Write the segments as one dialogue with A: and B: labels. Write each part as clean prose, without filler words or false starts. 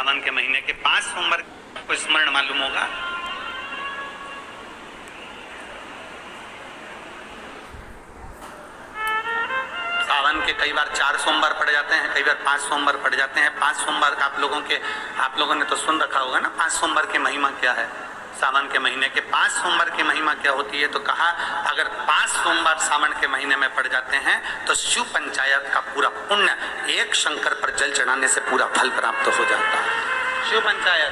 A: सावन के महीने के 5 सोमवार को स्मरण मालूम होगा। सावन के कई बार 4 सोमवार पड़ जाते हैं, कई बार 5 सोमवार पड़ जाते हैं। 5 सोमवार का आप लोगों ने तो सुन रखा होगा ना, 5 सोमवार की महिमा क्या है। सावन के महीने के 5 सोमवार की महिमा क्या होती है, तो कहा अगर 5 सोमवार सावन के महीने में पड़ जाते हैं तो शिव पंचायत का पूरा पुण्य एक शंकर पर जल चढ़ाने से पूरा फल प्राप्त हो जाता है। शिव पंचायत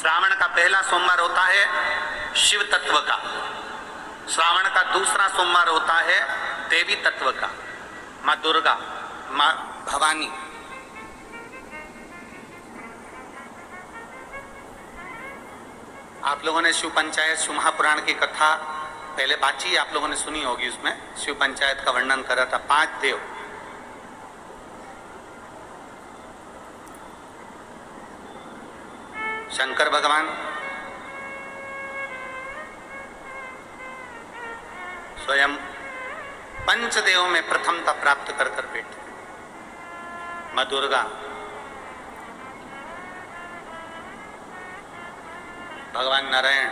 A: श्रावण का पहला सोमवार होता है शिव तत्व का, श्रावण का दूसरा सोमवार होता है देवी तत्व का, माँ दुर्गा, माँ भवानी। आप लोगों ने शिव पंचायत शिव महापुराण की कथा पहले बाची आप लोगों ने सुनी होगी। उसमें शिव पंचायत का वर्णन करा था। 5 देव, शंकर भगवान, स्वयं पंचदेव में प्रथमता प्राप्त कर बैठे माँ दुर्गा, भगवान नारायण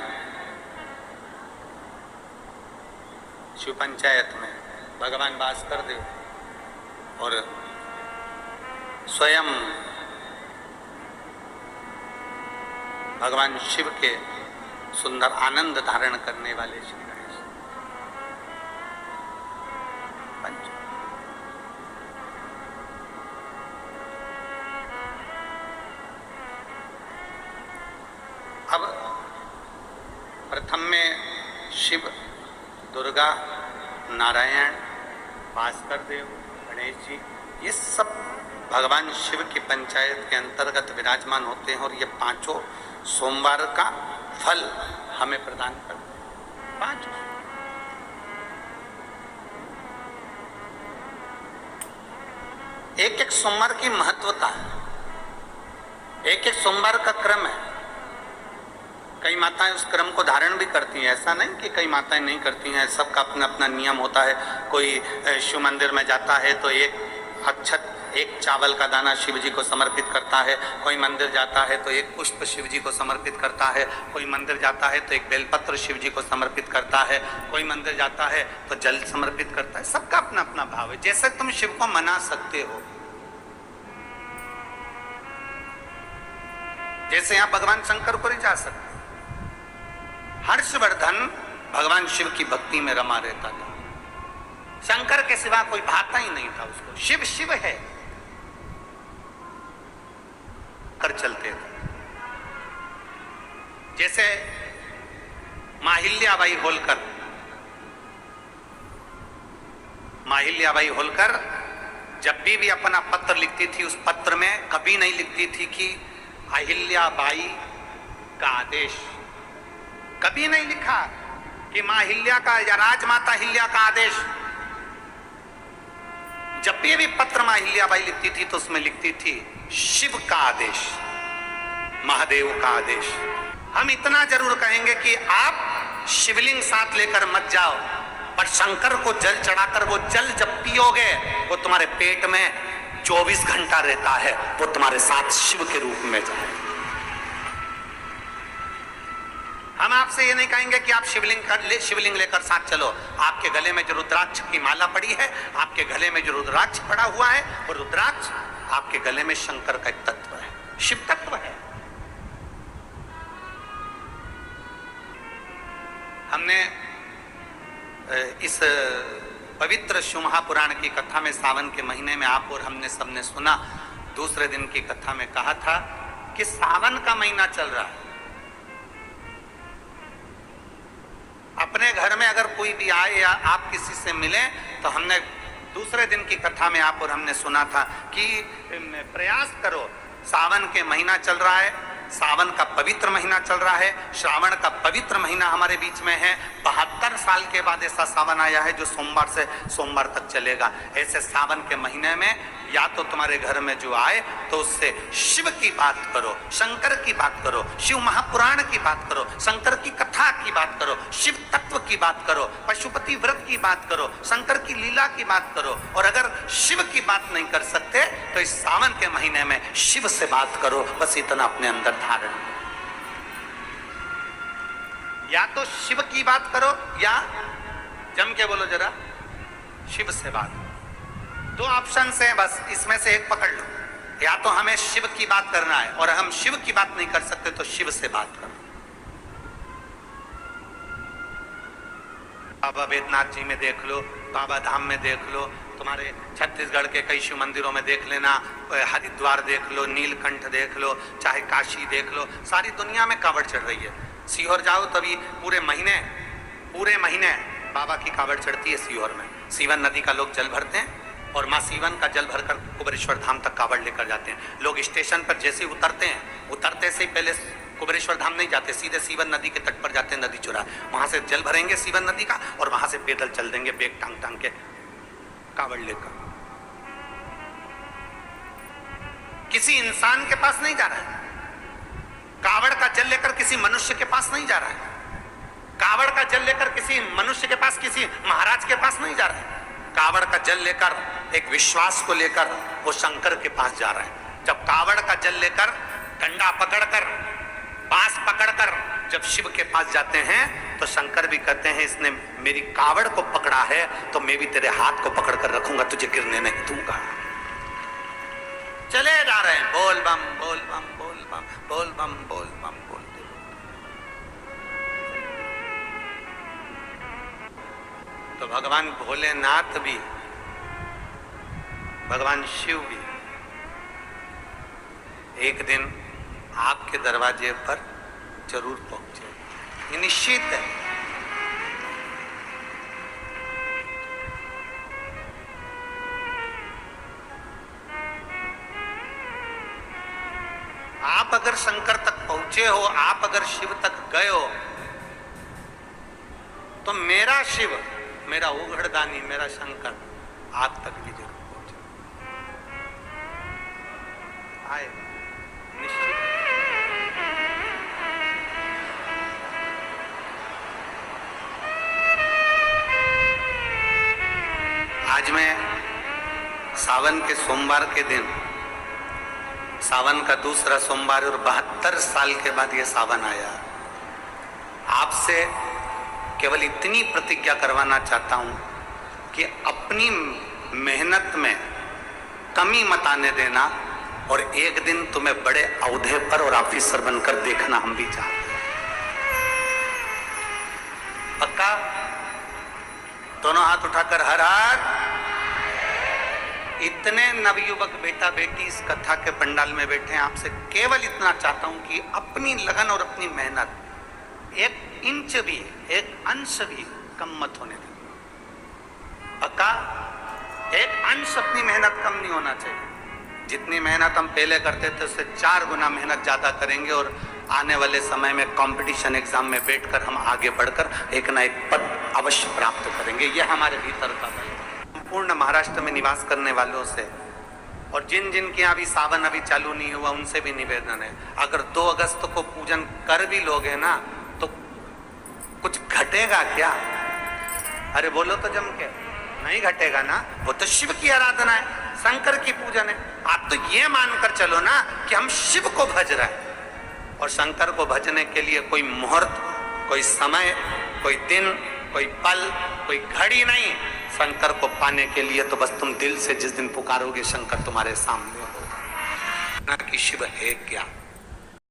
A: शिव पंचायत में, भगवान भास्कर देव और स्वयं भगवान शिव के सुंदर आनंद धारण करने वाले शिव गणेश पंच। अब प्रथम में शिव, दुर्गा, नारायण, भास्कर देव, गणेश जी, ये सब भगवान शिव की पंचायत के अंतर्गत विराजमान होते हैं और ये 5 सोमवार का फल हमें प्रदान करते हैं। 5 एक सोमवार की महत्वता है, एक सोमवार का क्रम है। कई माताएं उस क्रम को धारण भी करती हैं, ऐसा नहीं कि कई माताएं नहीं करती हैं, सबका अपना अपना नियम होता है। कोई शिव मंदिर में जाता है तो एक अक्षत, एक चावल का दाना शिव जी को समर्पित करता है, कोई मंदिर जाता है तो एक पुष्प शिव जी को समर्पित करता है, कोई मंदिर जाता है तो एक बेलपत्र शिव जी को समर्पित करता है, कोई मंदिर जाता है तो जल समर्पित करता है। सबका अपना अपना भाव है। जैसे तुम शिव को मना सकते हो, जैसे यहाँ भगवान शंकर को रिझा सकते। हर्षवर्धन भगवान शिव की भक्ति में रमा रहता था, शंकर के सिवा कोई भाता ही नहीं था उसको। शिव शिव है कर चलते थे। जैसे माहिल्याबाई होलकर जब भी अपना पत्र लिखती थी, उस पत्र में कभी नहीं लिखती थी कि अहिल्याबाई का आदेश, कभी नहीं लिखा कि मां अहिल्या का या राजमाता अहिल्या का आदेश। जब भी पत्र मां अहिल्याबाई लिखती थी तो उसमें लिखती थी शिव का आदेश, महादेव का आदेश। हम इतना जरूर कहेंगे कि आप शिवलिंग साथ लेकर मत जाओ, पर शंकर को जल चढ़ाकर वो जल जब पियोगे वो तुम्हारे पेट में 24 घंटा रहता है, वो तुम्हारे साथ शिव के रूप में जाए। हम आपसे ये नहीं कहेंगे कि आप शिवलिंग लेकर साथ चलो। आपके गले में जो रुद्राक्ष की माला पड़ी है, आपके गले में जो रुद्राक्ष पड़ा हुआ है, वो रुद्राक्ष आपके गले में शंकर का एक तत्व है, शिव तत्व है। हमने इस पवित्र शिव महापुराण की कथा में सावन के महीने में आप और हमने सबने सुना, दूसरे दिन की कथा में कहा था कि सावन का महीना चल रहा है। अपने घर में अगर कोई भी आए या आप किसी से मिले तो हमने दूसरे दिन की कथा में आप और हमने सुना था कि प्रयास करो, सावन के महीना चल रहा है, सावन का पवित्र महीना चल रहा है, श्रावण का पवित्र महीना हमारे बीच में है। 72 साल के बाद ऐसा सावन आया है जो सोमवार से सोमवार तक चलेगा। ऐसे सावन के महीने में या तो तुम्हारे घर में जो आए तो उससे शिव की बात करो, शंकर की बात करो, शिव महापुराण की बात करो, शंकर की कथा की बात करो, शिव तत्व की बात करो, पशुपति व्रत की बात करो, शंकर की लीला की बात करो। और अगर शिव की बात नहीं कर सकते तो इस सावन के महीने में शिव से बात करो। बस इतना अपने अंदर धारण, या तो शिव की बात करो या जम के बोलो जरा, शिव से बात। दो ऑप्शन है, बस इसमें से एक पकड़ लो। या तो हमें शिव की बात करना है और हम शिव की बात नहीं कर सकते तो शिव से बात करो। बाबा बैद्यनाथ जी में देख लो, बाबा धाम में देख लो, तुम्हारे छत्तीसगढ़ के कई शिव मंदिरों में देख लेना, हरिद्वार देख लो, नीलकंठ देख लो, चाहे काशी देख लो, सारी दुनिया में कावड़ चढ़ रही है। सीहोर जाओ तभी पूरे महीने बाबा की कावड़ चढ़ती है सीहोर में। सीवन नदी का लोग जल भरते हैं और माँ सीवन का जल भरकर कुबेरेश्वर धाम तक कावड़ लेकर जाते हैं। लोग स्टेशन पर जैसे उतरते हैं, उतरते से ही पहले कुबेरेश्वर धाम नहीं जाते, सीधे सीवन नदी के तट पर जाते हैं, नदी चौरा, वहां से जल भरेंगे सीवन नदी का और वहां से पैदल चल देंगे बैग टांग टांग के कावड़ लेकर। किसी इंसान के पास नहीं जा रहा है, कावड़ का जल लेकर किसी मनुष्य के पास नहीं जा रहा है, कावड़ का जल लेकर किसी मनुष्य के पास, किसी महाराज के पास नहीं जा रहा है। कावड़ का जल लेकर एक विश्वास को लेकर वो शंकर के पास जा रहा है। जब कावड़ का जल लेकर, डंडा पकड़कर, बांस पकड़कर जब शिव के पास जाते हैं तो शंकर भी कहते हैं इसने मेरी कावड़ को पकड़ा है तो मैं भी तेरे हाथ को पकड़कर रखूंगा, तुझे गिरने नहीं दूंगा। चले जा रहे हैं, बोल बम बोल बम बोल बम बोल बम बोल बम बोल। तो भगवान भोलेनाथ भी, भगवान शिव भी एक दिन आपके दरवाजे पर जरूर पहुंचे, ये निश्चित है। आप अगर शंकर तक पहुंचे हो, आप अगर शिव तक गए हो तो मेरा शिव, मेरा उघड़दानी, मेरा शंकर आप तक भी जरूर पहुंचे, आए निश्चित। आज मैं सावन के सोमवार के दिन, सावन का दूसरा सोमवार और 72 साल के बाद ये सावन आया, आपसे केवल इतनी प्रतिज्ञा करवाना चाहता हूं कि अपनी मेहनत में कमी मत आने देना और एक दिन तुम्हें बड़े औहदे पर और ऑफिसर बनकर देखना हम भी चाहते हैं। पक्का? दोनों हाथ उठाकर हर हर। इतने नवयुवक बेटा बेटी इस कथा के पंडाल में बैठे हैं, आपसे केवल इतना चाहता हूं कि अपनी लगन और अपनी मेहनत एक इंच भी, एक अंश भी कम मत होने दें। पक्का? एक अंश अपनी मेहनत कम नहीं होना चाहिए। जितनी मेहनत हम पहले करते थे उससे 4 गुना मेहनत ज्यादा करेंगे और आने वाले समय में कंपटीशन एग्जाम में बैठकर हम आगे बढ़कर एक ना एक पद अवश्य प्राप्त करेंगे। यह हमारे भीतर का बल। संपूर्ण महाराष्ट्र में निवास करने वालों से और जिन जिन के अभी सावन अभी चालू नहीं हुआ उनसे भी निवेदन है, अगर 2 अगस्त को पूजन कर भी लोगे ना तो कुछ घटेगा क्या? अरे बोलो तो जम के, नहीं घटेगा ना। वो तो शिव की आराधना है, शंकर की पूजन है। आप तो ये मानकर चलो ना कि हम शिव को भज रहे हैं और शंकर को भजने के लिए कोई मुहूर्त, कोई समय, कोई दिन, कोई पल, कोई घड़ी नहीं। शंकर को पाने के लिए तो बस तुम दिल से जिस दिन पुकारोगे शंकर तुम्हारे सामने होगा, ना कि शिव है क्या।